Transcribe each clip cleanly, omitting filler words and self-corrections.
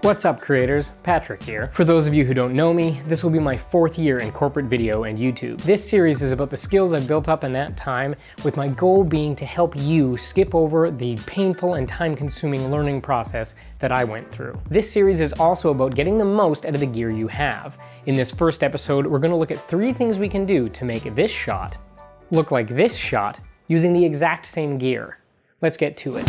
What's up creators, Patrick here. For those of you who don't know me, this will be my 4th year in corporate video and YouTube. This series is about the skills I've built up in that time, with my goal being to help you skip over the painful and time-consuming learning process that I went through. This series is also about getting the most out of the gear you have. In this first episode, we're going to look at 3 things we can do to make this shot look like this shot using the exact same gear. Let's get to it.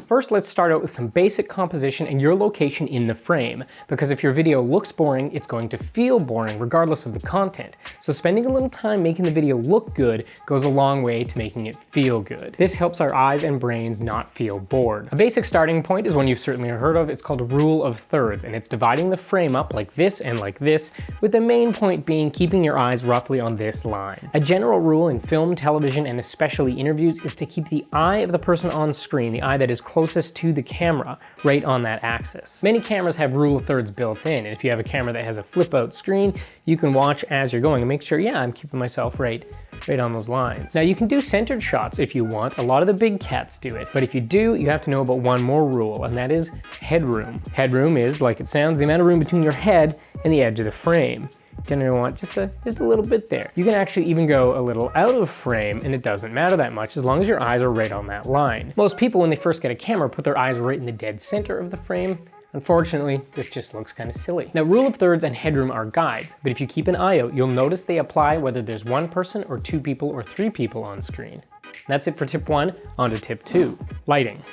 First, let's start out with some basic composition and your location in the frame, because if your video looks boring, it's going to feel boring regardless of the content. So spending a little time making the video look good goes a long way to making it feel good. This helps our eyes and brains not feel bored. A basic starting point is one you've certainly heard of. It's called a rule of thirds, and it's dividing the frame up like this and like this, with the main point being keeping your eyes roughly on this line. A general rule in film, television, and especially interviews is to keep the eye of the person on screen, the eye that is closest to the camera, right on that axis. Many cameras have rule of thirds built in, and if you have a camera that has a flip out screen, you can watch as you're going and make sure, yeah, I'm keeping myself right on those lines. Now you can do centered shots if you want. A lot of the big cats do it, but if you do, you have to know about one more rule, and that is headroom. Headroom is, like it sounds, the amount of room between your head and the edge of the frame. Generally want just a little bit there. You can actually even go a little out of frame and it doesn't matter that much as long as your eyes are right on that line. Most people when they first get a camera put their eyes right in the dead center of the frame. Unfortunately, this just looks kind of silly. Now, rule of thirds and headroom are guides, but if you keep an eye out, you'll notice they apply whether there's 1 person or 2 people or 3 people on screen. That's it for tip 1, on to tip 2, lighting.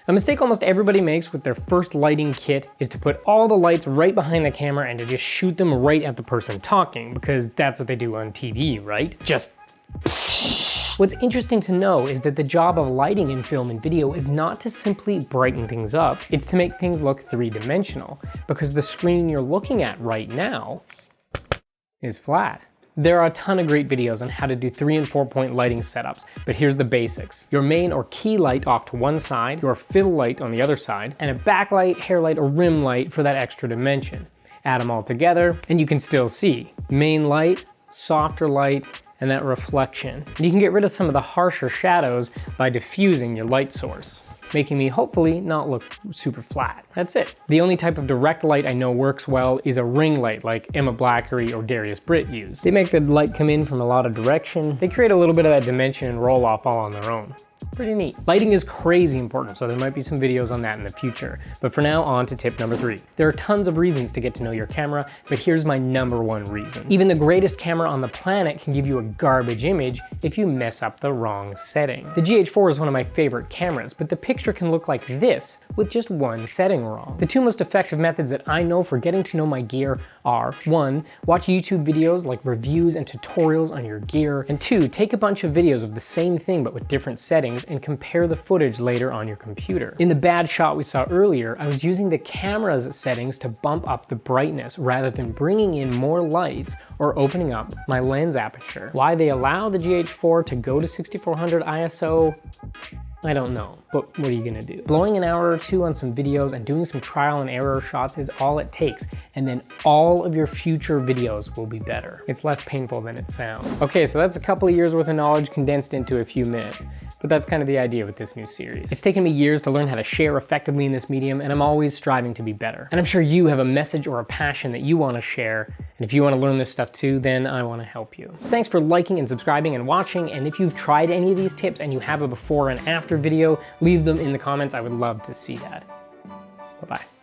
A mistake almost everybody makes with their first lighting kit is to put all the lights right behind the camera and to just shoot them right at the person talking, because that's what they do on TV, right? Just What's interesting to know is that the job of lighting in film and video is not to simply brighten things up, it's to make things look 3-dimensional, because the screen you're looking at right now is flat. There are a ton of great videos on how to do 3 and 4 point lighting setups, but here's the basics. Your main or key light off to one side, your fill light on the other side, and a backlight, hair light, or rim light for that extra dimension. Add them all together, and you can still see. Main light, softer light, and that reflection. And you can get rid of some of the harsher shadows by diffusing your light source, making me hopefully not look super flat. That's it. The only type of direct light I know works well is a ring light like Emma Blackery or Darius Britt use. They make the light come in from a lot of direction. They create a little bit of that dimension and roll off all on their own. Pretty neat. Lighting is crazy important, so there might be some videos on that in the future. But for now, on to tip number 3. There are tons of reasons to get to know your camera, but here's my number 1 reason. Even the greatest camera on the planet can give you a garbage image if you mess up the wrong setting. The GH4 is one of my favorite cameras, but the picture can look like this with just one setting wrong. The 2 most effective methods that I know for getting to know my gear are 1. Watch YouTube videos like reviews and tutorials on your gear, and 2. Take a bunch of videos of the same thing but with different settings and compare the footage later on your computer. In the bad shot we saw earlier, I was using the camera's settings to bump up the brightness rather than bringing in more lights or opening up my lens aperture. Why they allow the GH4 to go to 6400 ISO, I don't know, but what are you gonna do? Blowing an hour or 2 on some videos and doing some trial and error shots is all it takes, and then all of your future videos will be better. It's less painful than it sounds. Okay, so that's a couple of years worth of knowledge condensed into a few minutes. But that's kind of the idea with this new series. It's taken me years to learn how to share effectively in this medium, and I'm always striving to be better. And I'm sure you have a message or a passion that you want to share, and if you want to learn this stuff too, then I want to help you. Thanks for liking and subscribing and watching, and if you've tried any of these tips and you have a before and after video, leave them in the comments. I would love to see that. Bye-bye.